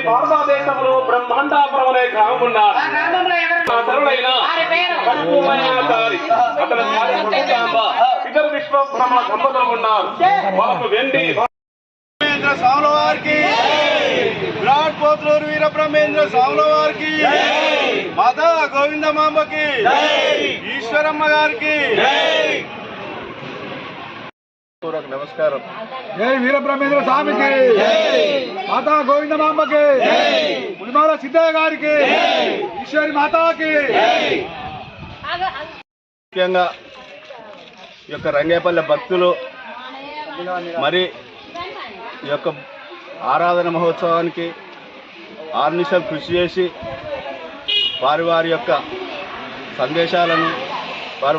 భారతదేశంలో బ్రహ్మాండాపురం అనే గ్రామం ఉన్నారు. ఇతర విశ్వబ్రహ్మ దంపతులు ఉన్నారు. వాళ్ళకు వెండి స్వాముల వారికి, విరాట్ పోతులూరు వీర బ్రహ్మేంద్ర స్వాముల వారికి, మాతా గోవిందమాంబకి, ఈశ్వరమ్మ గారికి నమస్కారం. జై వీరబ్రహ్మేంద్ర స్వామికి, మాతా గోవిందమాంబకి, పులిమాల సిద్ధయ్య గారికి, ఈశ్వరి మాతాకి. ముఖ్యంగా ఈ యొక్క రంగేపల్లె భక్తులు మరి ఈ యొక్క ఆరాధన మహోత్సవానికి ఆర్నిశం కృషి చేసి వారి యొక్క సందేశాలను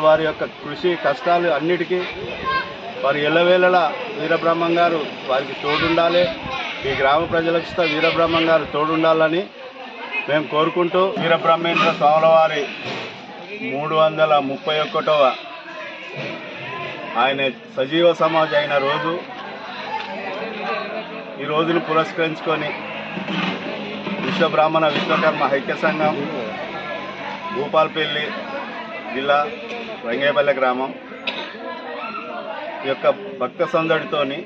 వారి యొక్క కృషి కష్టాలు అన్నిటికీ వారు ఎల్లవేళలా వీరబ్రహ్మం గారు వారికి తోడుండాలి. ఈ గ్రామ ప్రజలకు వీరబ్రహ్మం గారు తోడుండాలని మేము కోరుకుంటూ వీరబ్రహ్మేంద్ర స్వాముల వారి 331వ ఆయన సజీవ సమాధి అయిన రోజు, ఈ రోజును పురస్కరించుకొని విశ్వబ్రాహ్మణ విశ్వకర్మ ఐక్య సంఘం భూపాలపల్లి జిల్లా రంగేపల్లె గ్రామం యొక్క భక్త సందడితోని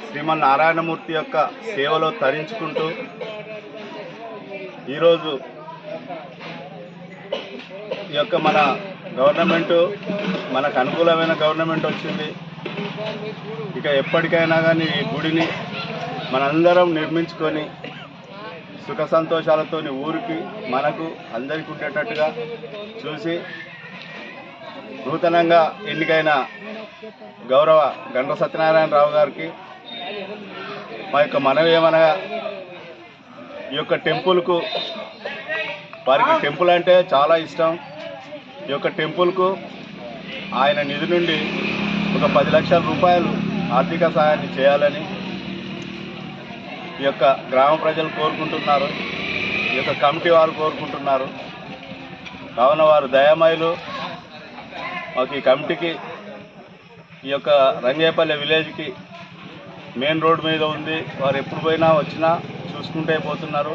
శ్రీమన్నారాయణమూర్తి యొక్క సేవలో తరించుకుంటూ ఈరోజు ఈ యొక్క మన గవర్నమెంటు మనకు అనుకూలమైన గవర్నమెంట్ వచ్చింది. ఇక ఎప్పటికైనా కానీ ఈ గుడిని మనందరం నిర్మించుకొని సుఖ సంతోషాలతో ఊరికి మనకు అందరికీ ఉండేటట్టుగా చూసి నూతనంగా ఎన్నికైన గౌరవ గండ్ర సత్యనారాయణరావు గారికి మా యొక్క మనవి ఏమనగా ఈ యొక్క టెంపుల్కు వారికి టెంపుల్ అంటే చాలా ఇష్టం. ఈ యొక్క టెంపుల్కు ఆయన నిధి నుండి ఒక 10 లక్షల రూపాయలు ఆర్థిక సహాయాన్ని చేయాలని ఈ యొక్క గ్రామ ప్రజలు కోరుకుంటున్నారు, ఈ యొక్క కమిటీ వారు కోరుకుంటున్నారు. కావున వారు దయామయులు. మాకు ఈ కమిటీకి ఈ యొక్క రంగేపల్లి విలేజ్కి మెయిన్ రోడ్ మీద ఉంది. వారు ఎప్పుడు పోయినా వచ్చినా చూసుకుంటే పోతున్నారు.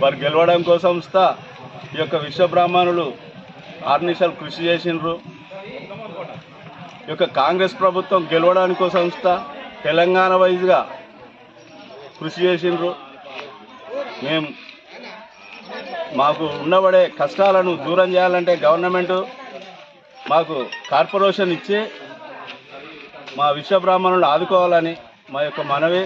వారు గెలవడం కోసం ఈ యొక్క విశ్వబ్రాహ్మణులు ఆర్నిషాలు కృషి చేసినారు. ఈ యొక్క కాంగ్రెస్ ప్రభుత్వం గెలవడానికి కోసం తెలంగాణ వైజ్గా కృషి చేసినారు. మాకు ఉండబడే కష్టాలను దూరం చేయాలంటే గవర్నమెంట్ మాకు కార్పొరేషన్ ఇచ్చి మా విశ్వబ్రాహ్మణులు ఆదుకోవాలని మా యొక్క మనవి.